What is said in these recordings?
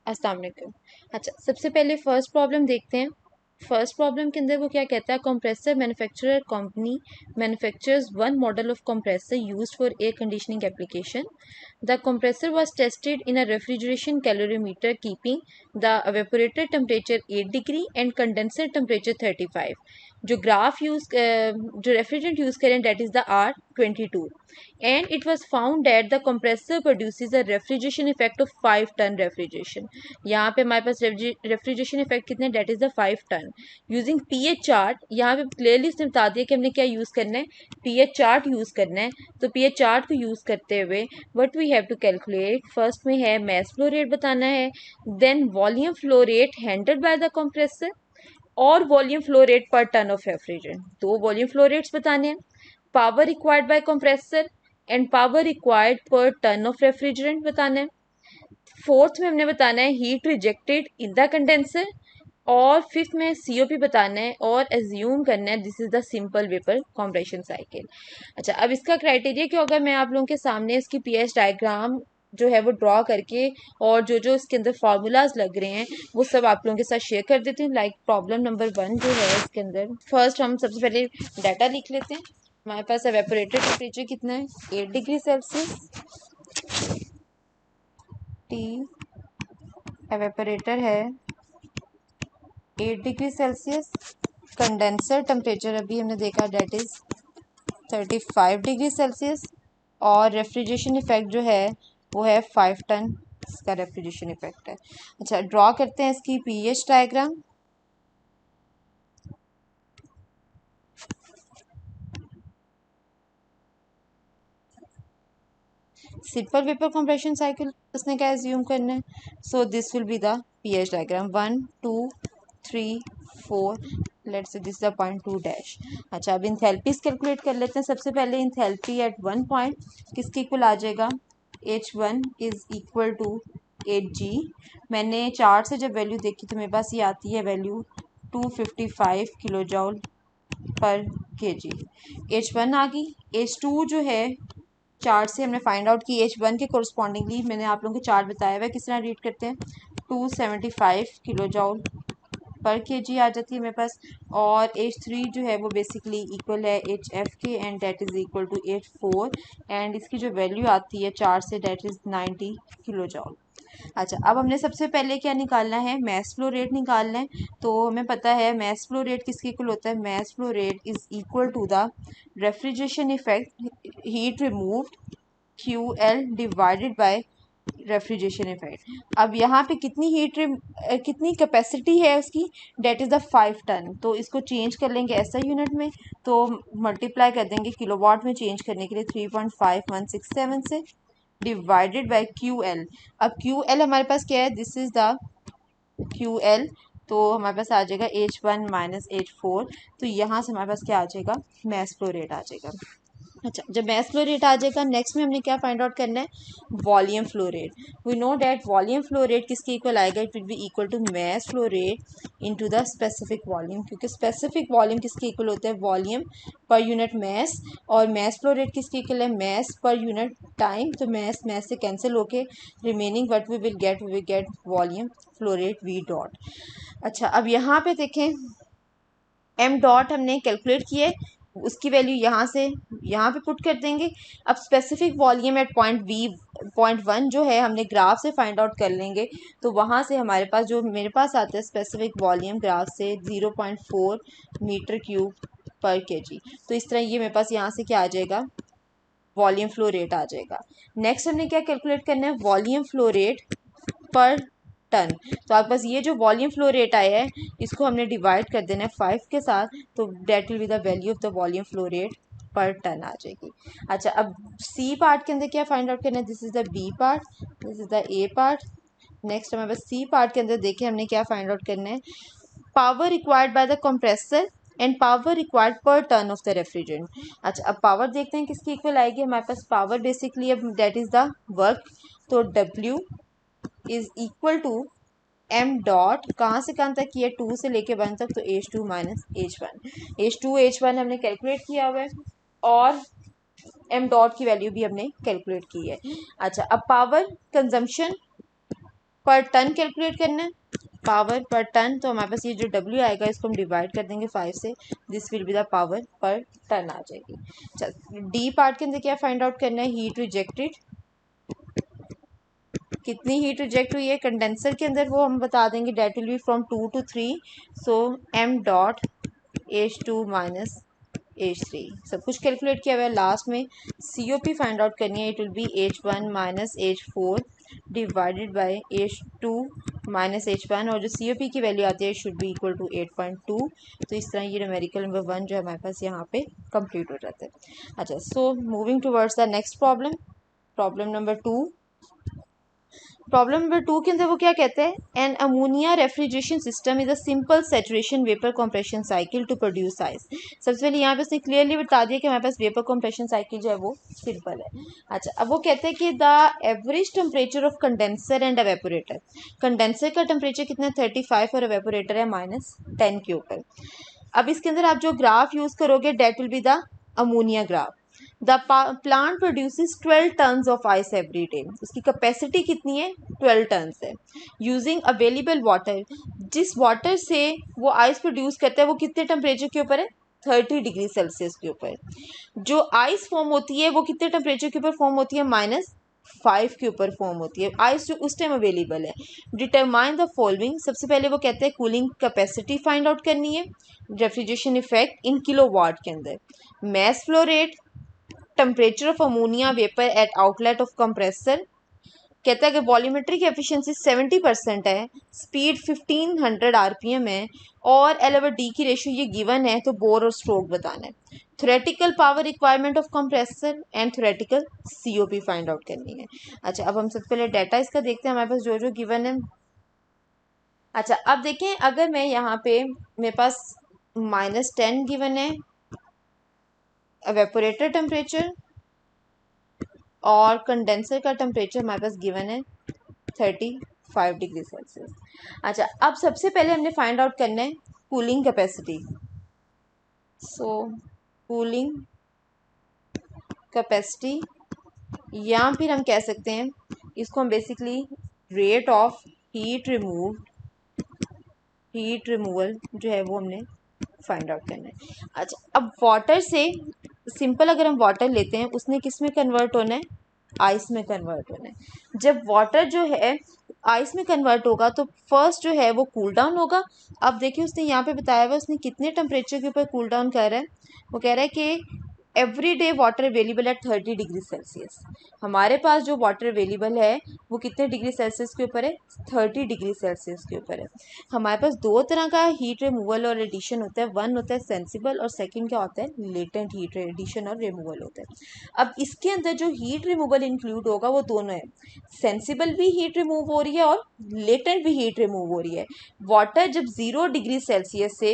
अस्सलाम वालेकुम। अच्छा, सबसे पहले फर्स्ट प्रॉब्लम देखते हैं। फर्स्ट प्रॉब्लम के अंदर वो क्या कहता है, compressor manufacturer company manufactures one model of compressor used for air conditioning application. The compressor was tested in a refrigeration calorimeter keeping the evaporator temperature 8 degree and condenser temperature 35। जो graph use जो refrigerant use करें that is the R22 and it was found that the compressor produces a refrigeration effect of 5 ton refrigeration। यहाँ पे हमारे पास refrigeration effect कितने, that is the 5 ton. Using PH chart, यहाँ पे clearly इसने बता दिया कि हमने क्या यूज करना है, पीएच चार्ट यूज करना है। तो पीएच चार्ट को यूज करते हुए what we have to calculate, first में है मैस फ्लो रेट बताना है, then volume flow rate handled by the compressor और volume flow rate per ton of refrigerant. दो वॉल्यूम फ्लो रेट्स बताने हैं, power required by compressor and power required per ton of refrigerant बताना है। Fourth में हमने बताना है heat rejected in the condenser, और फिफ्थ में सीओपी बताना है और एज्यूम करना है this is the simple vapour compression cycle. अच्छा, अब इसका क्राइटेरिया क्या होगा, मैं आप लोगों के सामने इसकी पीएच डायग्राम जो है वो ड्रॉ करके और जो जो इसके अंदर फार्मूलाज लग रहे हैं वो सब आप लोगों के साथ शेयर कर देती हूँ। लाइक प्रॉब्लम नंबर 1 जो है इसके अंदर, फर्स्ट हम सबसे पहले डाटा लिख लेते हैं। हमारे पास एवेपोरेटेड टेम्परेचर कितना है, 8 डिग्री सेल्सियस। टी एवेपोरेटर है 8 डिग्री सेल्सियस। कंडेंसर टेम्परेचर अभी हमने देखा डेट इज 35 डिग्री सेल्सियस। और रेफ्रिजरेशन इफेक्ट जो है वो है 5 टन, इसका रेफ्रिजरेशन इफेक्ट है। अच्छा, ड्रॉ करते हैं इसकी pH diagram. Simple vapour compression cycle उसने क्या एज्यूम करना है, so this will be the pH diagram 1 2 3 4, let's say this the point 2 dash. अच्छा, अब इंथैल्पीज कैलकुलेट कर लेते हैं। सबसे पहले इंथैल्पी एट वन पॉइंट किसके इक्वल आ जाएगा, H1 is equal to 8G। मैंने चार्ट से जब वैल्यू देखी तो मेरे पास ये आती है वैल्यू 255 किलो जॉल पर केजी। H1 आ गई। H2 जो है चार्ट से हमने फाइंड आउट की, H1 के कोरस्पॉन्डिंगली मैंने आप लोगों को चार्ट बताया हुआ है किस तरह रीड करते हैं, 275 किलो जॉल पर केजी आ जाती है मेरे पास। और H3 जो है वो बेसिकली इक्वल है HF के and that is equal to 84 and इसकी जो वैल्यू आती है chart say that is 90 kilo जॉल। अच्छा, अब हमने सबसे पहले क्या निकालना है, मैस फ्लो रेट निकालना है। तो हमें पता है मैस फ्लो रेट किसके इक्वल होता है, mass flow rate is equal to the refrigeration effect heat removed QL divided by refrigeration effect. अब यहाँ पे कितनी कैपेसिटी है उसकी, डेट इज द 5 टन। तो इसको चेंज कर लेंगे ऐसा यूनिट में, तो मल्टीप्लाई कर देंगे किलोवाट में चेंज करने के लिए 3.5167 से, डिवाइडेड बाय QL। अब QL हमारे पास क्या है, दिस इज द QL। तो हमारे पास आ जाएगा H1 माइनस H4। तो यहाँ से हमारे पास क्या आ जाएगा, मैस फ्लो रेट आ जाएगा। अच्छा, जब मैस फ्लो रेट आ जाएगा, नेक्स्ट में हमने क्या फाइंड आउट करना है, volume flow rate. We know that volume flow rate किसके इक्वल आएगा, it will be equal to mass flow rate into the specific volume, क्योंकि स्पेसिफिक वॉल्यूम किसके इक्वल होता है, वॉल्यूम पर यूनिट मैस। और mass flow rate किसके equal है, mass per unit time. तो मैस मैस से कैंसिल होके remaining what we will get volume flow rate V dot. अच्छा, अब यहाँ पे देखें एम डॉट हमने कैलकुलेट किए, उसकी वैल्यू यहाँ से यहाँ पे पुट कर देंगे। अब स्पेसिफिक वॉल्यूम एट पॉइंट 1 जो है हमने ग्राफ से फाइंड आउट कर लेंगे। तो वहाँ से हमारे पास जो मेरे पास आता है स्पेसिफिक वॉल्यूम ग्राफ से 0.4 मीटर क्यूब पर केजी। तो इस तरह ये मेरे पास यहाँ से क्या आ जाएगा, वॉल्यूम फ्लो रेट आ जाएगा। नेक्स्ट हमने क्या कैलकुलेट करना है, volume flow rate per ton. तो आपके पास ये जो वॉल्यूम फ्लो रेट आया है इसको हमने डिवाइड कर देना है 5 के साथ, तो that will be the value of the volume flow rate per ton आ जाएगी। अच्छा, अब सी पार्ट के अंदर क्या फाइंड आउट करना है, this is the B part, this is the A part. Next हमारे पास सी पार्ट के अंदर देखिए हमने क्या फाइंड आउट करना है, power required by the compressor and power required per ton of the refrigerant. अच्छा, अब पावर देखते हैं किसकी इक्वल आएगी, हमारे पास पावर बेसिकली अब दैट इज द वर्क। तो W is equal to M dot, कहाँ से कहाँ तक किया, 2 से लेके 1 तक, तो H2 माइनस H1 हमने कैलकुलेट किया हुआ है और एम डॉट की वैल्यू भी हमने कैलकुलेट की है। अच्छा, अब power consumption per ton calculate करना है, पावर पर टन। तो हमारे पास ये जो W आएगा इसको हम डिवाइड कर देंगे 5 से, this will be the power पर टन आ जाएगी। चल डी पार्ट के अंदर क्या फाइंड आउट करना है, हीट रिजेक्टेड, कितनी हीट रिजेक्ट हुई है कंडेंसर के अंदर, वो हम बता देंगे, that will be from 2 to 3, so m dot H2 minus H3 सब कुछ कैलकुलेट किया हुआ है। लास्ट में COP फाइंड आउट करनी है, it will B H1 minus H4 divided by H2 minus H1, और जो COP की वैल्यू आती है शुड बी इक्वल टू 8.2। तो इस तरह ये न्यूमेरिकल नंबर 1 जो हमारे पास यहाँ पे कंप्लीट हो जाता है। अच्छा, so moving towards the next problem, problem number 2। Problem number 2 के अंदर वो क्या कहते हैं, an ammonia refrigeration system is a simple saturation vapour compression cycle to produce ice. सबसे पहले यहाँ पे उसने क्लियरली बता दिया कि हमारे पास वेपर कंप्रेशन साइकिल जो है वो सिंपल है। अच्छा, अब वो कहते हैं कि the average temperature of condenser and evaporator, condenser का टेम्परेचर कितना है 35 और एवेपोरेटर है -10 के ऊपर। अब इसके अंदर आप जो ग्राफ यूज करोगे that will be the ammonia graph. The plant produces 12 tons of ice every day, उसकी कैपेसिटी कितनी है 12 टन्स है। यूजिंग अवेलेबल वाटर, जिस वाटर से वो आइस प्रोड्यूस करता है वो कितने टेम्परेचर के ऊपर है 30 डिग्री सेल्सियस के ऊपर। जो आइस फॉर्म होती है वो कितने टेम्परेचर के ऊपर फॉर्म होती है -5 के ऊपर फॉर्म होती है, आइस जो उस टाइम अवेलेबल है। डिटरमाइन द फॉलोइंग, सबसे पहले वो कहते हैं कूलिंग कैपेसिटी फाइंड आउट करनी है, रेफ्रिजरेशन इफेक्ट इन किलोवाट के अंदर, mass flow rate, temperature of ammonia vapour at outlet of compressor. कहता है कि वॉल्यूमेट्रिक एफिशिएंसी 70% है, स्पीड 1500 आरपीएम है, और एल ओवर डी की रेशियो ये गिवन है, तो बोर और स्ट्रोक बताना है। Theoretical power requirement of compressor and theoretical COP find out करनी है। अच्छा, अब हम सबसे पहले डाटा इसका देखते हैं हमारे पास जो जो गिवन है। अच्छा, अब देखें, अगर मैं यहाँ पे मेरे पास -10 गिवन है एवेपोरेटर टेम्परेचर, और कंडेंसर का टेम्परेचर हमारे पास गिवन है 35 डिग्री सेल्सियस। अच्छा, अब सबसे पहले हमने फाइंड आउट करना है कूलिंग कैपेसिटी। सो कूलिंग कैपेसिटी, या फिर हम कह सकते हैं इसको हम basically rate of heat removal जो है वो हमने फाइंड आउट करना है। अच्छा, अब वाटर से सिंपल अगर हम वाटर लेते हैं उसने किस में कन्वर्ट होना है, आइस में कन्वर्ट होना है। जब वाटर जो है आइस में कन्वर्ट होगा तो फर्स्ट जो है वो कूल डाउन होगा। अब देखिए उसने यहाँ पे बताया हुआ उसने कितने टेम्परेचर के ऊपर कूल डाउन कर रहा है, वो कह रहा है कि every day water available at 30 degree Celsius. हमारे पास जो वाटर अवेलेबल है वो कितने डिग्री सेल्सियस के ऊपर है 30 डिग्री सेल्सियस के ऊपर है। हमारे पास दो तरह का हीट रिमूवल और एडिशन होता है, वन होता है सेंसिबल और सेकंड क्या होता है लेटेंट हीट एडिशन और रिमूवल होता है। अब इसके अंदर जो हीट रिमूवल इंक्लूड होगा वो दोनों है, सेंसिबल भी हीट रिमूव हो रही है और लेटेंट भी हीट रिमूव हो रही है। वाटर जब 0 डिग्री सेल्सियस से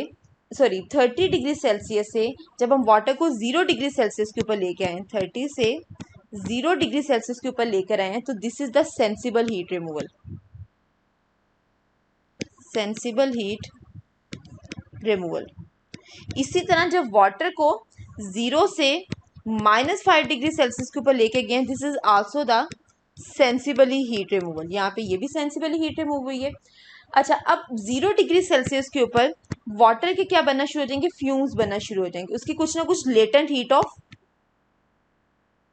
30 डिग्री सेल्सियस से जब हम वाटर को 0 डिग्री सेल्सियस के ऊपर लेके आए, 30 से 0 डिग्री सेल्सियस के ऊपर लेकर आए हैं, तो this is the sensible heat removal, sensible heat removal. इसी तरह जब वाटर को 0 से -5 डिग्री सेल्सियस के ऊपर लेके गए, this is also the sensibly heat removal, यहाँ पे ये भी सेंसिबली हीट रिमूव हुई है। अच्छा, अब 0 डिग्री सेल्सियस के ऊपर वाटर के क्या बनना शुरू हो जाएंगे, फ्यूम्स बनना शुरू हो जाएंगे, उसकी कुछ ना कुछ latent heat of,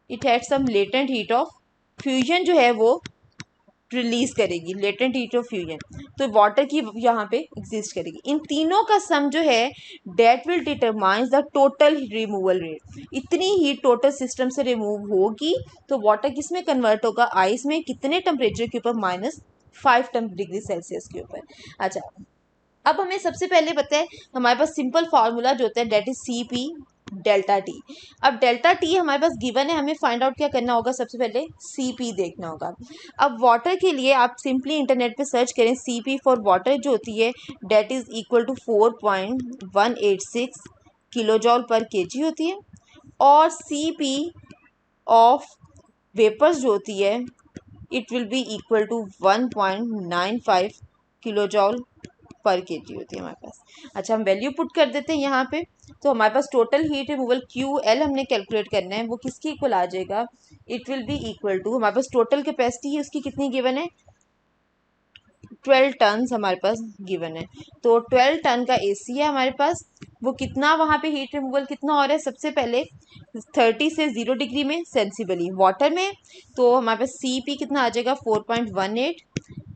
it had some latent heat of fusion जो है वो रिलीज करेगी, लेटेंट हीट ऑफ फ्यूजन, तो वाटर की यहाँ पे एग्जिस्ट करेगी। इन तीनों का सम जो है that will determines the total removal rate, इतनी हीट टोटल सिस्टम से रिमूव होगी तो वाटर किस में कन्वर्ट होगा, आइस में, कितने टेम्परेचर के ऊपर -5 डिग्री सेल्सियस के ऊपर। अच्छा, अब हमें सबसे पहले पता है हमारे पास सिंपल फार्मूला जो होता है that is CP delta T. अब डेल्टा टी हमारे पास गिवन है, हमें फाइंड आउट क्या करना होगा, सबसे पहले CP देखना होगा। अब वाटर के लिए आप सिंपली इंटरनेट पे सर्च करें, CP फॉर वाटर जो होती है that is equal to 4.186 किलोजॉल per KG होती है, और CP ऑफ वेपर्स जो होती है it will be equal to 1.95 kilojoule per KG होती है हमारे पास। अच्छा, हम वैल्यू पुट कर देते हैं यहाँ पे, तो हमारे पास टोटल हीट रिमूवल QL हमने कैलकुलेट करना है, वो किसके इक्वल आ जाएगा, it will be equal to, हमारे पास टोटल कैपेसिटी है उसकी कितनी गिवन है 12 टन हमारे पास गिवन है। तो 12 टन का एसी है हमारे पास। वो कितना वहाँ पे हीट रिमूवल कितना हो रहा है, सबसे पहले 30 से 0 डिग्री में सेंसिबली वाटर में, तो हमारे पास CP कितना आ जाएगा 4.18।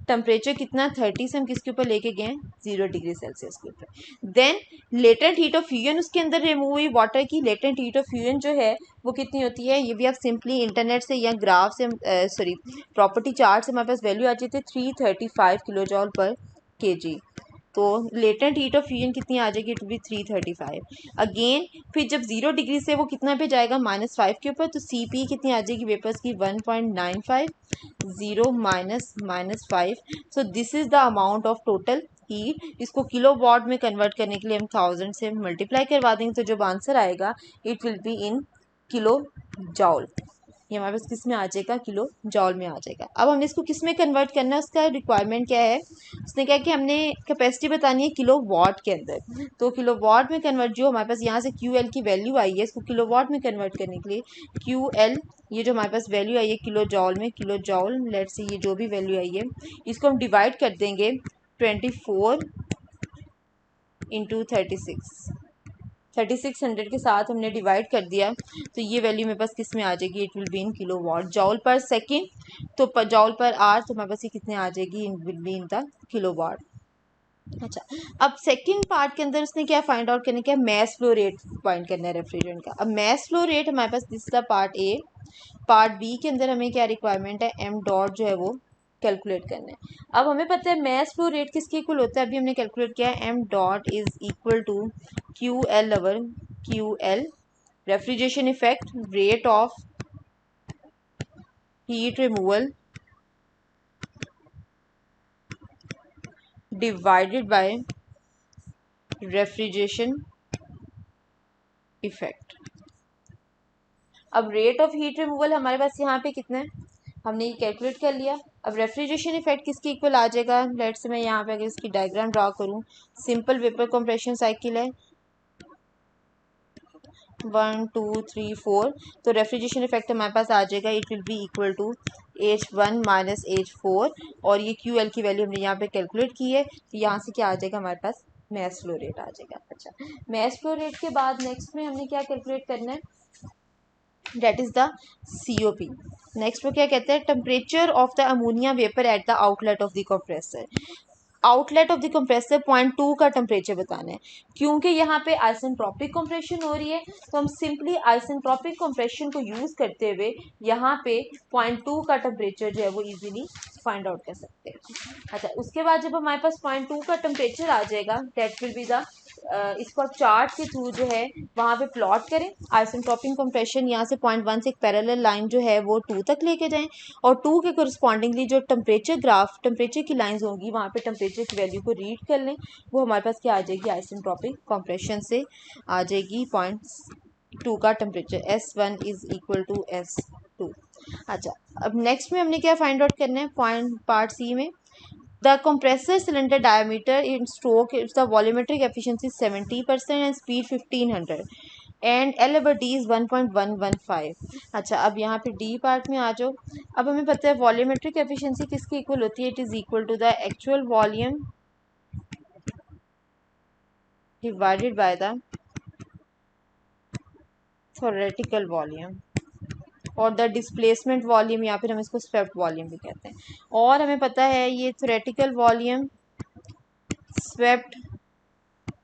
टेम्परेचर कितना 30 से हम किसके ऊपर लेके गए 0 डिग्री सेल्सियस के ऊपर। Then latent heat of fusion उसके अंदर रिमूव हुई वाटर की। लेटेंट हीट ऑफ फ्यूजन जो है वो कितनी होती है, ये भी आप सिंपली इंटरनेट से या ग्राफ से सॉरी प्रॉपर्टी चार्ट से हमारे पास वैल्यू आ जाती है 335 किलो जॉल पर kg। तो लेटेंट हीट ऑफ फ्यूजन कितनी आ जाएगी, इट बी 335। अगेन फिर जब 0 डिग्री से वो कितना पे जाएगा -5 के ऊपर, तो CP कितनी आ जाएगी वेपर्स की 1.95। 0 -5, so this is the amount of total heat. इसको किलो वॉट में कन्वर्ट करने के लिए हम 1000 से मल्टीप्लाई करवा देंगे, तो जब आंसर आएगा it will be in kilo जॉल। ये हमारे पास किस में आ जाएगा, किलो जॉल में आ जाएगा। अब हमने इसको किस में कन्वर्ट करना है, उसका रिक्वायरमेंट क्या है, उसने क्या कि हमने कैपेसिटी बतानी है किलो वॉट के अंदर। तो किलो वॉट में कन्वर्ट, जो हमारे पास यहाँ से QL की वैल्यू आई है, इसको किलो वॉट में कन्वर्ट करने के लिए QL, ये जो हमारे पास वैल्यू आई है किलो जॉल में, किलो जॉल लेट्स से ये जो भी वैल्यू आई है इसको हम डिवाइड कर देंगे 24 इंटू 3600 के साथ हमने डिवाइड कर दिया, तो ये वैल्यू मेरे पास किस में आ जाएगी, it will be in kilo watt जॉल पर सेकेंड। तो जॉल पर आवर, तो हमारे पास ये कितने आ जाएगी, in will be in the kilo watt. अच्छा, अब सेकंड पार्ट के अंदर उसने क्या फाइंड आउट करने का, मैस फ्लो रेट फाइंड करना है रेफ्रिजरेंट का। अब मैस फ्लो रेट हमारे पास this the part A. Part B के अंदर हमें क्या रिक्वायरमेंट है, m डॉट जो है वो कैलकुलेट करना है। अब हमें पता है मैस फ्लो रेट किसके इक्वल होता है, अभी हमने कैलकुलेट किया है, m dot is equal to QL over QL, refrigeration effect, rate of heat removal divided by refrigeration effect. अब रेट ऑफ हीट रिमूवल हमारे पास यहाँ पे कितना है, हमने ये कैलकुलेट कर लिया। अब रेफ्रिजरेशन इफेक्ट किसके इक्वल आ जाएगा, लेट्स से मैं यहाँ पे अगर इसकी डायग्राम ड्रा करूँ, सिंपल वेपर कंप्रेशन साइकिल है 1 2 3 4, तो रेफ्रिजरेशन इफेक्ट हमारे पास आ जाएगा, it will be equal to H1 minus H4, और ये QL की वैल्यू हमने यहाँ पे कैलकुलेट की है, तो यहाँ से क्या आ जाएगा हमारे पास, मैस फ्लो रेट आ जाएगा। अच्छा, मैस फ्लो रेट के बाद नेक्स्ट में हमने क्या कैलकुलेट करना है, that is the COP। Next वो क्या कहते हैं, temperature of the ammonia vapour at the outlet of the compressor. Outlet of the compressor 0.2 का टेम्परेचर बताना है, क्योंकि यहाँ पे आइसेंट्रोपिक कंप्रेशन हो रही है, तो हम सिंपली आइसेंट्रोपिक कंप्रेशन को यूज करते हुए यहाँ पे 0.2 का टेम्परेचर जो है वो इजीली फाइंड आउट कर सकते हैं। अच्छा, उसके बाद जब हमारे पास 0.2 का टेम्परेचर आ जाएगा, दैट विल बी द इसको आप चार्ट के थ्रू जो है वहाँ पे प्लॉट करें। आइसेंट्रोपिक कंप्रेशन यहाँ से 0.1 से एक पैरेलल लाइन जो है वो 2 तक लेके जाएं, और 2 के कोरिस्पॉन्डिंगली जो टेम्परेचर ग्राफ, टेम्परेचर की लाइंस होंगी वहाँ पे टेम्परेचर की वैल्यू को रीड कर लें, वो हमारे पास क्या आ जाएगी, आइसेंट्रोपिक कंप्रेशन से आ जाएगी 0.2 का temperature, S1 is equal to S2। अच्छा, अब नेक्स्ट में हमने क्या फाइंड आउट करना है, पॉइंट पार्ट सी में, the compressor cylinder diameter in stroke, it's the volumetric efficiency 70% and speed 1500 and L over D is 1.115। अच्छा, अब यहाँ पे D पार्ट में आ जाओ। अब हमें पता है वॉल्यूमेट्रिक एफिशिएंसी किसकी इक्वल होती है, it is equal to the actual volume divided by the theoretical volume, और द डिस्प्लेसमेंट वॉल्यूम, या फिर हम इसको स्वेप्ट वॉल्यूम भी कहते हैं। और हमें पता है ये थ्योरेटिकल वॉल्यूम, स्वेप्ट,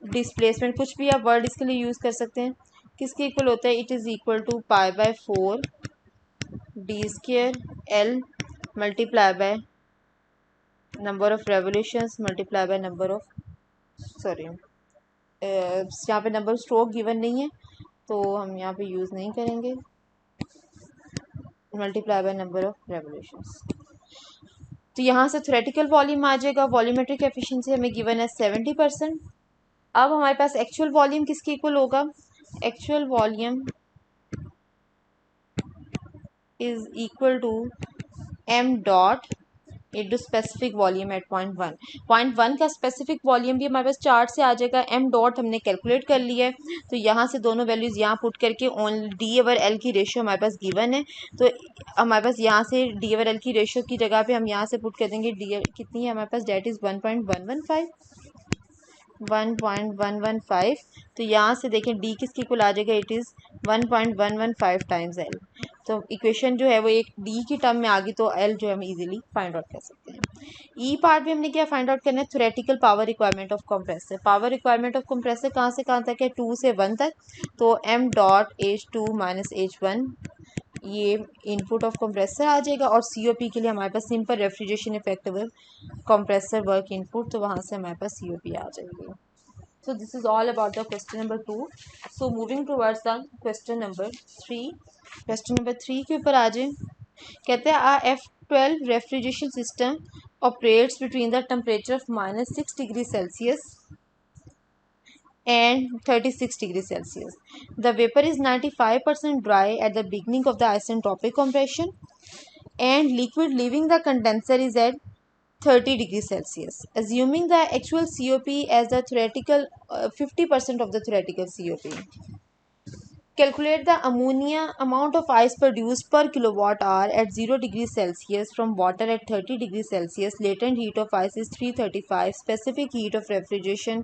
डिस्प्लेसमेंट, कुछ भी आप वर्ड इसके लिए यूज़ कर सकते हैं, किसके इक्वल होता है, it is equal to π/4 d² L multiply by number of revolutions multiply by number of, sorry यहाँ पे नंबर स्ट्रोक गिवन नहीं है तो हम यहाँ पे यूज़ नहीं करेंगे, multiply by number of revolutions. तो यहाँ से थ्योरेटिकल वॉल्यूम आ जाएगा, वॉल्यूमेट्रिक एफिशिएंसी हमें गिवन है 70%। अब हमारे पास एक्चुअल वॉल्यूम किसके इक्वल होगा, actual volume is equal to m dot into specific volume at point one का स्पेसिफिक वॉल्यूम भी हमारे पास चार्ट से आ जाएगा। एम डॉट हमने कैलकुलेट कर लिया है, तो यहाँ से दोनों वैल्यूज़ यहाँ पुट करके ओनली डी ओवर एल की रेशियो हमारे पास गिवन है, तो हमारे पास यहाँ से डी ओवर एल की रेशियो की जगह पे हम यहाँ से पुट कर देंगे डी कितनी है हमारे पास, डेट इज़ 1.115। तो यहाँ से देखें डी किसकी इक्वल आ जाएगा, इट इज़ 1.115 टाइम्स एल। तो इक्वेशन जो है वो एक डी की टर्म में आ गई, तो एल जो है हम इजीली फाइंड आउट कर सकते हैं। ई पार्ट में हमने क्या फाइंड आउट करना है, theoretical power requirement of compressor. Power requirement of compressor कहाँ से कहाँ तक है, 2 से 1 तक। तो M dot H2 minus H1 ये इनपुट ऑफ कंप्रेसर आ जाएगा, और COP के लिए हमारे पास simple refrigeration effective compressor work input, तो वहाँ से हमारे पास COP आ जाएगी। So this is all about the question number 2. So moving towards the question number 3. Question number 3 के ऊपर आ जाए, कहते हैं a F12 refrigeration system operates between the temperature of -6 degree Celsius and 36 degree Celsius. The vapor is 95% dry at the beginning of the isentropic compression, and liquid leaving the condenser is at 30 degree Celsius. Assuming the actual COP as the theoretical 50% of the theoretical COP. Calculate the ammonia amount of ice produced per kilowatt hour at 0 degree Celsius from water at 30 degree Celsius. Latent heat of ice is 335. Specific heat of refrigeration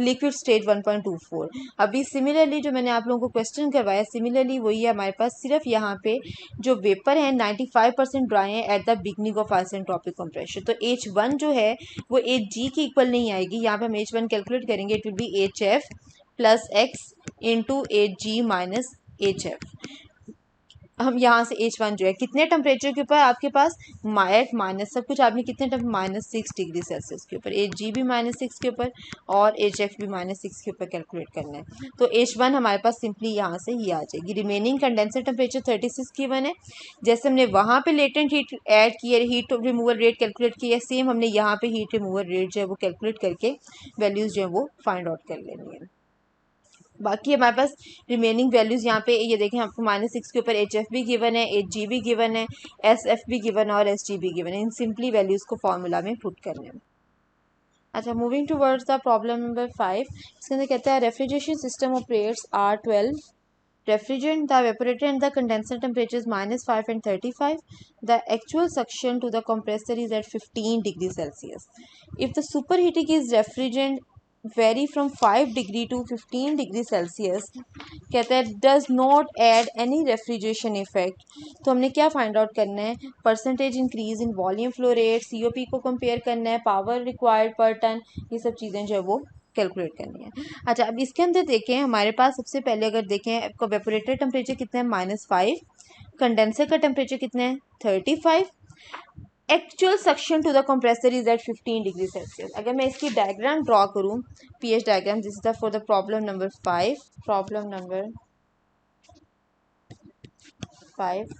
liquid state 1.24. अभी similarly जो मैंने आप लोगों को question करवाया similarly वही है हमारे पास, सिर्फ यहाँ पे जो वेपर है 95% ड्राई है at the beginning of isentropic compression. तो H1 जो है वो Hg की इक्वल नहीं आएगी, यहाँ पे हम H1 कैलकुलेट करेंगे, it will B HF plus x into Hg minus HF। हम यहाँ से H1 जो है कितने टेम्परेचर के ऊपर आपके पास माइनस सब कुछ आपने कितने -6 डिग्री सेल्सियस के ऊपर, Hg भी -6 के ऊपर और HF भी -6 के ऊपर कैलकुलेट करना है। तो H1 हमारे पास सिंपली यहाँ से ही आ जाएगी। रिमेनिंग कंडेंसर टेम्परेचर 36 की वन है, जैसे हमने वहाँ पे लेटेंट हीट ऐड की है, हीट रिमूवल रेट कैलकुलेट की है, सेम हमने यहाँ पे हीट रिमूवल रेट जो है वो कैलकुलेट करके वैल्यूज़ जो है वो फाइंड आउट कर लेनी है। बाकी हमारे पास रिमेनिंग वैल्यूज़ यहाँ पे ये देखें आपको -6 के ऊपर HF भी गिवन है, Hg भी गिवन है, SF भी गिवन है और Sg भी गिवन है। इन सिंपली वैल्यूज़ को फॉर्मूला में पुट करने हैं। अच्छा, moving towards the problem number 5, इसके अंदर कहता है refrigeration system operates R12 refrigerant, the evaporator and the condenser temperatures -5 and 35. The actual suction to the compressor is at 15 degrees Celsius. If the superheating is refrigerant vary from 5 degree to 15 degree Celsius, कहता है does not add any refrigeration effect. तो हमने क्या find out करना है, percentage increase in volume flow rate, COP को compare करना है, पावर रिक्वायर्ड पर टन, ये सब चीज़ें जो है वो कैलकुलेट करनी है। अच्छा, अब इसके अंदर देखें हमारे पास सबसे पहले अगर देखें आपका वेपोरेटर टेम्परेचर कितना है -5, कंडेंसर का टेम्परेचर कितना है 35, actual suction to the compressor is at 15 degree Celsius. अगर मैं इसकी डायग्राम ड्रॉ करूं, PH diagram, this is for the problem number 5, problem number 5।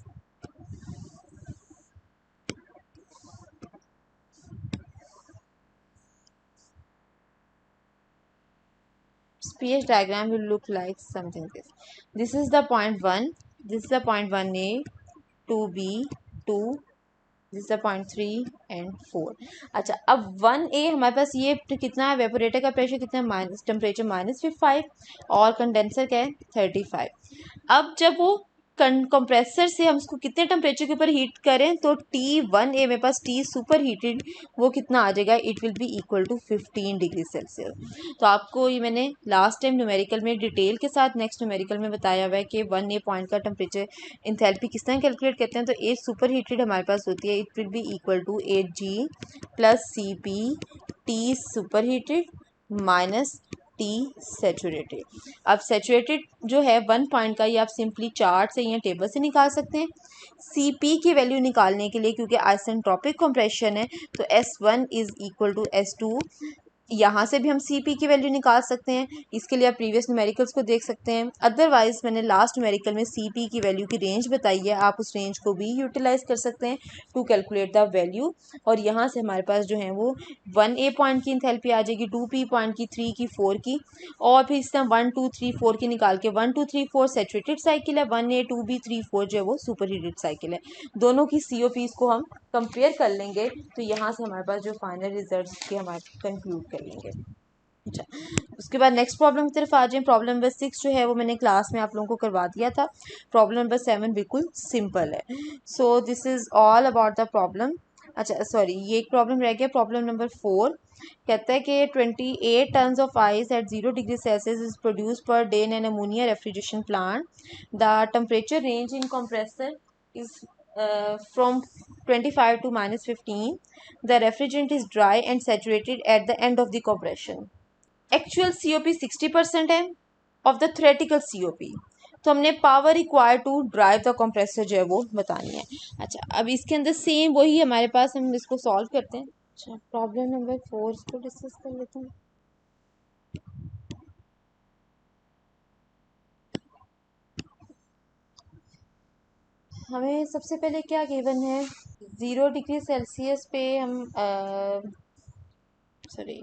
pH diagram will look like something this. This is the point 1, this is the point 1A, 2B, 2, this the point 3 and 4। अच्छा, अब 1A हमारे पास ये कितना है, evaporator का pressure कितना है, minus temperature -5 और कंडेंसर का है 35। अब जब वो कंप्रेसर से हम उसको कितने टेम्परेचर के ऊपर हीट करें, तो T1A मेरे पास T सुपर हीटेड वो कितना आ जाएगा, it will be equal to 15 degree Celsius. तो आपको ये मैंने लास्ट टाइम न्यूमेरिकल में डिटेल के साथ नेक्स्ट न्यूमेरिकल में बताया हुआ है कि 1A पॉइंट का टेम्परेचर इंथैल्पी किस तरह कैलकुलेट करते हैं। तो H सुपर हीटेड हमारे पास होती है, it will be equal to Hg plus CP T superheated minus T saturated. अब सेचुरेटेड जो है 1 पॉइंट का, ये आप सिंपली चार्ट से या टेबल से निकाल सकते हैं। CP की वैल्यू निकालने के लिए क्योंकि आइसेंट्रोपिक कंप्रेशन है, तो S1 is equal to S2 यहाँ से भी हम CP की वैल्यू निकाल सकते हैं, इसके लिए आप प्रीवियस न्यूमेरिकल्स को देख सकते हैं। अदरवाइज मैंने लास्ट न्यूमेरिकल में CP की वैल्यू की रेंज बताई है, आप उस रेंज को भी यूटिलाइज कर सकते हैं टू कैलकुलेट द वैल्यू। और यहाँ से हमारे पास जो है वो 1A पॉइंट की इंथैल्पी आ जाएगी, 2P पॉइंट की, 3 की, 4 की, और फिर इस तरह 1 2 3 4 की निकाल के 1 2 3 4 सैचुरेटेड साइकिल है, 1A 2B 3 4 जो है वो सुपर हीटेड साइकिल है। दोनों की COPs को हम कंपेयर कर लेंगे तो यहाँ से हमारे पास जो फाइनल रिजल्ट के हमारे कंक्लूड कर लेंगे। अच्छा, उसके बाद नेक्स्ट प्रॉब्लम की तरफ आ जाएं। प्रॉब्लम नंबर 6 जो है वो मैंने क्लास में आप लोगों को करवा दिया था। प्रॉब्लम नंबर 7 बिल्कुल सिंपल है। So this is all about the problem. अच्छा सॉरी, ये एक प्रॉब्लम रह गया। प्रॉब्लम नंबर 4 कहता है कि 28 turns of ice eight 0 degree Celsius is produce per day in an ammonia refrigeration plant. The temperature range in compressor is from 25 to -15. The refrigerant is dry and saturated at the end of the compression. Actual COP 60% है of the theoretical COP। तो हमने power required to drive the compressor जो है वो बतानी है। अच्छा, अब इसके अंदर सेम वही हमारे पास, हम इसको सॉल्व करते हैं। अच्छा, प्रॉब्लम नंबर 4 इसको डिस्कस कर लेते हैं। हमें सबसे पहले क्या गिवन है, 0 डिग्री सेल्सियस पे हम sorry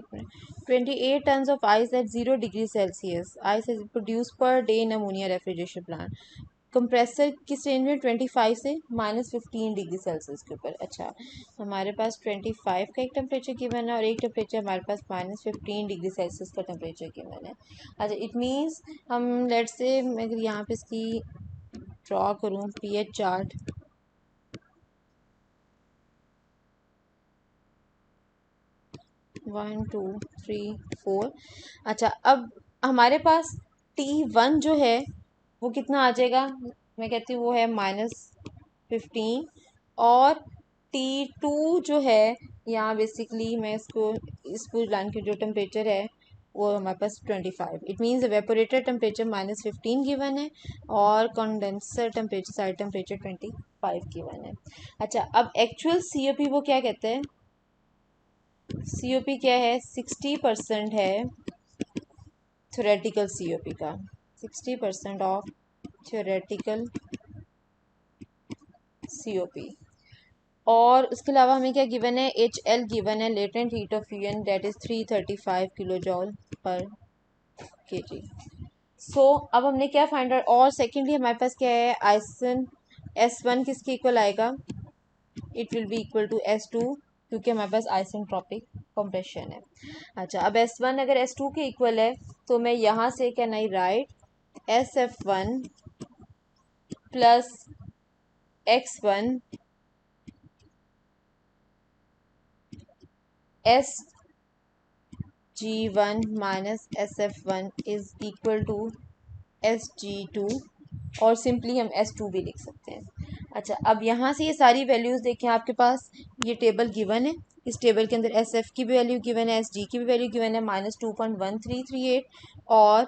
28 tons of ice at 0 degree Celsius ice is produced per day in ammonia refrigeration plant। Compressor किस रेंज में, 25 से -15 डिग्री सेल्सियस के ऊपर। अच्छा, हमारे पास 25 का एक टेम्परेचर गिवन है और एक टेम्परेचर हमारे पास -15 डिग्री सेल्सियस का टेम्परेचर गिवन है। अच्छा, इट मीन्स हम लेट्स से मैं अगर यहाँ पे इसकी ड्रॉ करूँ pH chart, one two three four. अच्छा, अब हमारे पास T1 जो है वो कितना आ जाएगा, मैं कहती हूँ वो है -15, और T2 जो है, यहाँ बेसिकली मैं इसको इस पूरी लाइन की जो टेम्परेचर है वो हमारे पास 25। It means evaporator temperature -15 given है और condenser temperature side temperature 25 given है। अच्छा, अब एक्चुअल COP वो क्या कहते हैं, COP क्या है, 60% है थ्योरेटिकल COP का, 60% ऑफ थ्योरेटिकल COP। और उसके अलावा हमें क्या गिवन है, HL गिवन है, latent heat of fusion that is 335 kilo जॉल पर kg। सो अब हमने क्या फाइंड आउट, और सेकेंडली हमारे पास क्या है, आइसन S1 किसके इक्वल आएगा, it will be equal to S2, क्योंकि हमारे पास आइसेंट्रोपिक कंप्रेशन है। अच्छा, अब S1 अगर S2 के इक्वल है तो मैं यहाँ से can I write SF1 plus X1 SG1 minus SF1 is equal to SG2, और सिंपली हम S2 भी लिख सकते हैं। अच्छा, अब यहाँ से ये सारी वैल्यूज़ देखें, आपके पास ये टेबल गिवन है, इस टेबल के अंदर SF की भी वैल्यू गिवन है, SG की भी वैल्यू गिवन है -2.1338, और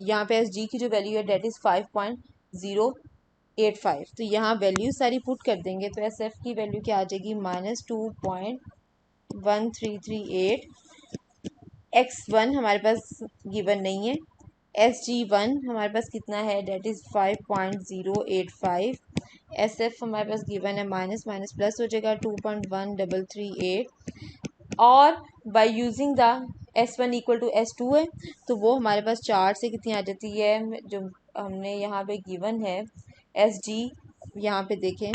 यहाँ पे SG की जो वैल्यू है डेट इज़ 5.085। तो यहाँ वैल्यू सारी पुट कर देंगे तो SF की वैल्यू क्या आ जाएगी, -2.1338। X1 हमारे पास गिवन नहीं है, SG1 हमारे पास कितना है, डेट इज़ 5.085। SF हमारे पास गिवन है, माइनस माइनस प्लस हो जाएगा 2.1338, और by using the S1 equal to S2 है, तो वो हमारे पास 4 से कितनी आ जाती है, जो हमने यहाँ पे गिवन है SG, यहाँ पे देखें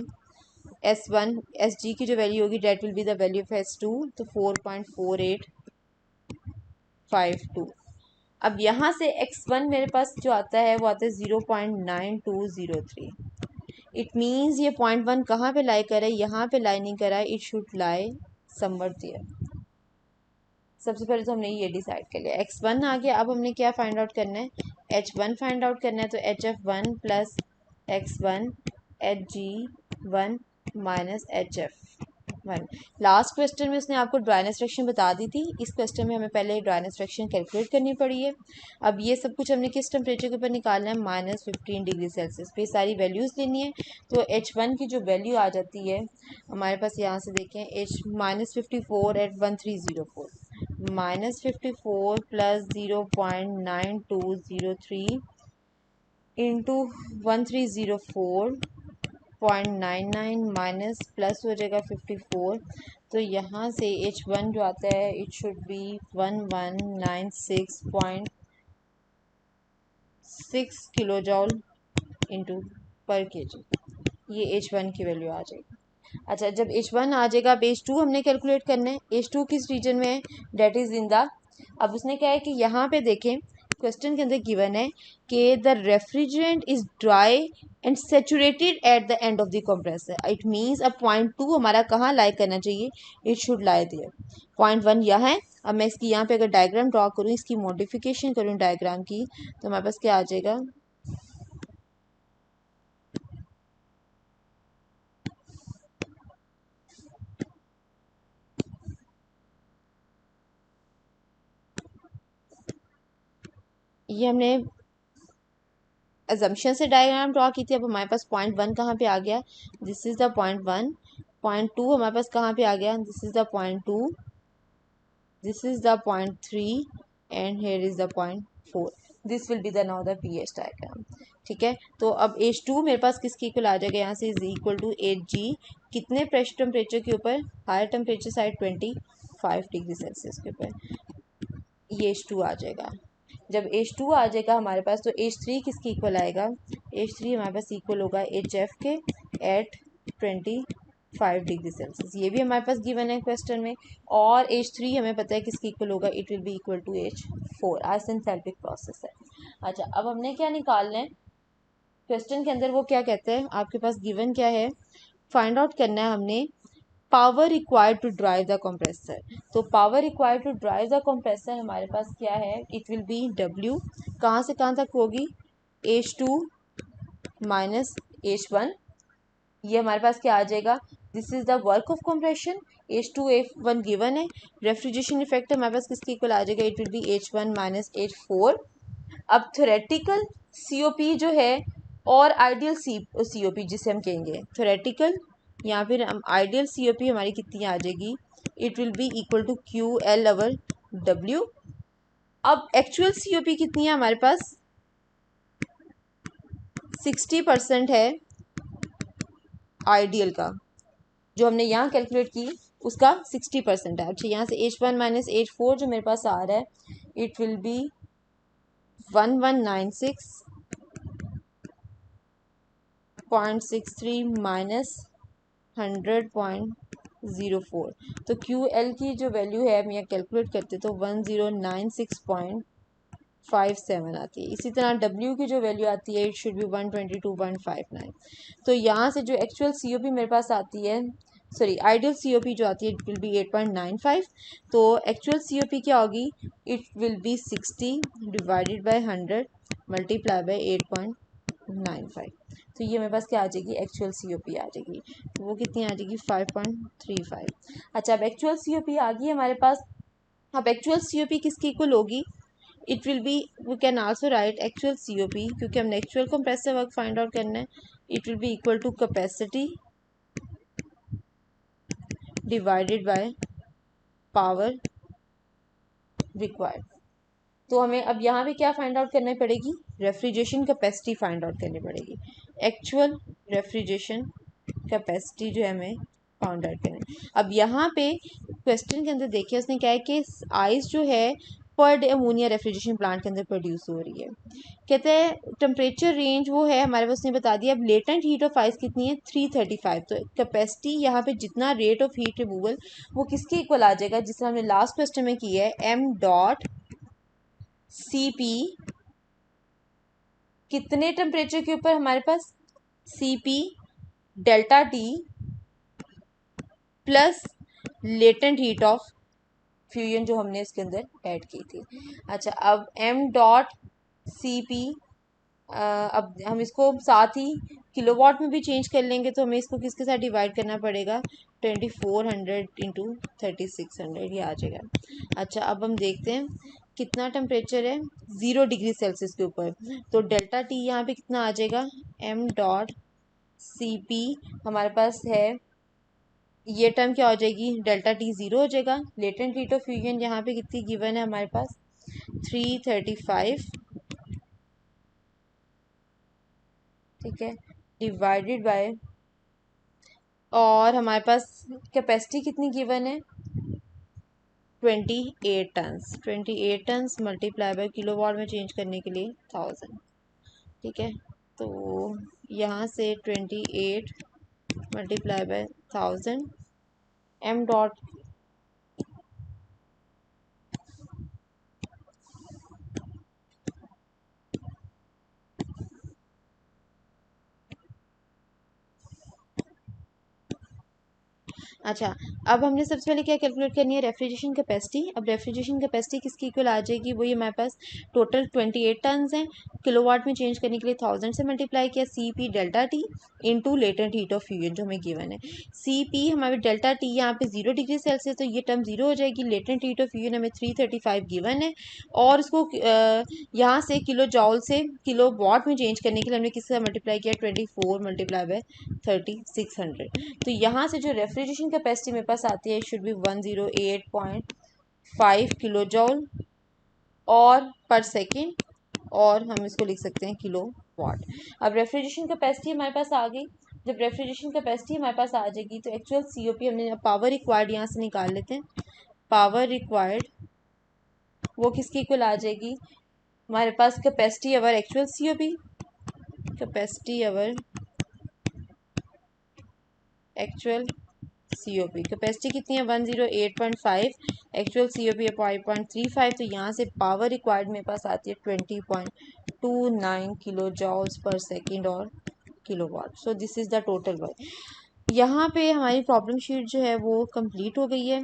S1 SG की जो वैल्यू होगी that will be the value of S2, तो 4.4852। अब यहाँ से X1 मेरे पास जो आता है वो आता है 0.9203। इट मीन्स ये 0.1 कहाँ पे लाई कर रहा है, यहाँ पे लाई नहीं कर रहा है, it should lie somewhere there. सबसे पहले तो हमने ये डिसाइड कर लिया, X1 आ गया। अब हमने क्या फाइंड आउट करना है, H1 फाइंड आउट करना है। तो HF1 plus X1 HG1 minus HF1। Last question में उसने आपको ड्राइनेस फ्रैक्शन बता दी थी, इस क्वेश्चन में हमें पहले ड्राइनेस फ्रैक्शन कैलकुलेट करनी पड़ी है। अब ये सब कुछ हमने किस टेम्परेचर के ऊपर निकालना है, -15 डिग्री सेल्सियस पे सारी वैल्यूज़ लेनी है। तो H1 की जो वैल्यू आ जाती है हमारे पास, यहाँ से देखें H -54 at 1304, -54 plus 0.9203 into 1304.99 minus plus हो जाएगा 54। तो यहाँ से H1 जो आता है it should be 1196.6 kilo जॉल into पर केजी। ये H1 की वैल्यू आ जाएगी। अच्छा, जब H1 आ जाएगा, अब H2 हमने कैलकुलेट करना है। H2 किस रीजन में है, डेट इज इन द, अब उसने क्या है कि यहाँ पे देखें क्वेश्चन के अंदर गिवन है कि the refrigerant is dry and saturated at the end of the compressor. It means अब पॉइंट 2 हमारा कहाँ लाई करना चाहिए, it should lie there. Point 1 यहाँ है। अब मैं इसकी यहाँ पे अगर डायग्राम ड्रॉ करूँ, इसकी मॉडिफिकेशन करूँ डायग्राम की, तो हमारे पास क्या आ जाएगा, ये हमने अजम्पशन से डायग्राम ड्रॉ की थी। अब हमारे पास पॉइंट 1 कहाँ पे आ गया, this is the point 1। Point 2 हमारे पास कहाँ पे आ गया, this is the point 2, this is the point 3 and here is the point 4। This will be the now the pH diagram. ठीक है, तो अब H2 मेरे पास किसके इक्वल आ जाएगा, यहाँ से इज इक्वल टू 8G, कितने प्रेशर टेम्परेचर के ऊपर, higher temperature side 25 degree Celsius के ऊपर, ये H2 आ जाएगा। जब H2 आ जाएगा हमारे पास, तो H3 किसके इक्वल आएगा, H3 हमारे पास इक्वल होगा HF के एट 25 डिग्री सेल्सियस। ये भी हमारे पास गिवन है क्वेश्चन में। और H3 हमें पता है किसके इक्वल होगा, it will be equal to H4। आज सिंथेटिक प्रोसेस है। अच्छा, अब हमने क्या निकालना है क्वेश्चन के अंदर, वो क्या कहते हैं, आपके पास गिवन क्या है, फाइंड आउट करना है हमने power required to drive the compressor. तो power required to drive the compressor हमारे पास क्या है, इट विल बी W, कहाँ से कहाँ तक होगी, H2 माइनस H1। ये हमारे पास क्या आ जाएगा, this is the work of compression, H2 H1 given है। रेफ्रिजरेशन इफेक्ट हमारे पास किसके इक्वल आ जाएगा, it will B H1 minus H4। अब थ्योरेटिकल COP जो है और आइडियल COP जिसे हम कहेंगे थ्योरेटिकल या फिर हम आइडियल COP हमारी कितनी आ जाएगी, it will be equal to QL over W। अब एक्चुअल COP कितनी है हमारे पास, 60% है आइडियल का, जो हमने यहाँ कैलकुलेट की उसका 60% है। अच्छा, यहाँ से H1 माइनस H4 जो मेरे पास आ रहा है, इट विल बी 1196.63 माइनस 100.04। तो QL की जो वैल्यू है हम यहाँ कैलकुलेट करते तो 1096.57 आती है। इसी तरह W की जो वैल्यू आती है, इट शुड बी 122.59। तो यहाँ से जो एक्चुअल COP मेरे पास आती है, सॉरी आइडियल COP जो आती है, इट विल बी 8.95। तो एक्चुअल COP क्या होगी, it will B 60 divided by 100 multiply by 8.95। तो ये मेरे पास क्या आ जाएगी, एक्चुअल COP आ जाएगी। तो वो कितनी आ जाएगी, 5.35। अच्छा, अब एक्चुअल COP आ गई हमारे पास। अब एक्चुअल COP किसकी इक्वल होगी, it will be, we can also write actual COP, क्योंकि हमने actual compressor work find out करना है, it will be equal to capacity divided by power required. तो हमें अब यहाँ पे क्या फाइंड आउट करनी पड़ेगी, रेफ्रिजरेशन कैपेसिटी फाइंड आउट करनी पड़ेगी। एक्चुअल रेफ्रिजरेशन कैपेसिटी जो है हमें फाइंड आउट करना है। अब यहाँ पे क्वेश्चन के अंदर देखिए उसने क्या है कि आइस जो है per day ammonia refrigeration plant के अंदर प्रोड्यूस हो रही है। कहते हैं टेम्परेचर रेंज वो है हमारे पास, ने बता दिया। अब लेटेंट हीट ऑफ आइस कितनी है, 335। तो कैपेसिटी यहाँ पे जितना रेट ऑफ हीट रिमूवल वो किसके इक्वल आ जाएगा, जिससे हमने लास्ट क्वेश्चन में किया है, m.Cp कितने टेम्परेचर के ऊपर हमारे पास, Cp delta T plus latent heat of fusion जो हमने इसके अंदर ऐड की थी। अच्छा, अब m.Cp, अब हम इसको साथ ही किलोवाट में भी चेंज कर लेंगे, तो हमें इसको किसके साथ डिवाइड करना पड़ेगा, 2400 इंटू 3600, ये आ जाएगा। अच्छा, अब हम देखते हैं कितना टेम्परेचर है 0 डिग्री सेल्सियस के ऊपर। तो डेल्टा T यहाँ पे कितना आ जाएगा, m.Cp हमारे पास है ये टर्म क्या हो जाएगी, डेल्टा टी ज़ीरो हो जाएगा। लेटेंट हीट ऑफ फ्यूजन यहाँ पे कितनी गिवन है हमारे पास, 335, ठीक है, डिवाइडेड बाय, और हमारे पास कैपेसिटी कितनी गिवन है, 28 tons. 28 tons multiply by kilowatt में चेंज करने के लिए 1000, ठीक है। तो यहाँ से 28 मल्टीप्लाई बाय 1000 एम डॉट, अच्छा, अब हमने सबसे पहले क्या कैलकुलेट करनी है, रेफ्रिजरेशन कैपेसिटी। अब रेफ्रिजरेशन कैपेसिटी किसकी इक्वल आ जाएगी, वही हमारे पास टोटल 28 टन्स हैं, किलोवाट में चेंज करने के लिए 1000 से मल्टीप्लाई किया, C P delta T into latent heat of fusion जो हमें गिवन है। सी पी हमारे डेल्टा टी यहाँ पे 0 डिग्री सेल्सियस, तो ये टर्म 0 हो जाएगी। लेटेंट हीट ऑफ फ्यूजन हमें 335 गिवन है, और उसको यहाँ से किलो जॉल से किलो वॉट में चेंज करने के लिए हमने किससे मल्टीप्लाई किया, 24 मल्टीप्लाई बाय 3600। तो यहाँ से जो रेफ्रिजरेशन कैपेसिटी मेरे पास आती है, शुड बी 108.5 किलो जॉल और पर सेकेंड, और हम इसको लिख सकते हैं किलो वाट। अब रेफ्रिजरेशन कैपेसिटी हमारे पास आ गई। जब रेफ्रिजरेशन कैपेसिटी हमारे पास आ जाएगी तो एक्चुअल सीओपी हमने पावर रिक्वायर्ड यहाँ से निकाल लेते हैं। पावर रिक्वायर्ड वो किसकी इक्वल आ जाएगी, हमारे पास कैपेसिटी अवर एक्चुअल सीओपी, कैपेसिटी अवर एक्चुअल सीओपी। कैपेसिटी कितनी है, 108.5, एक्चुअल सीओपी है 5.35। तो यहाँ से पावर रिक्वायर्ड मेरे पास आती है 20.29 किलो जॉल्स पर सेकेंड और kilowatt. So this is the total work. यहाँ पे हमारी प्रॉब्लम शीट जो है वो कंप्लीट हो गई है।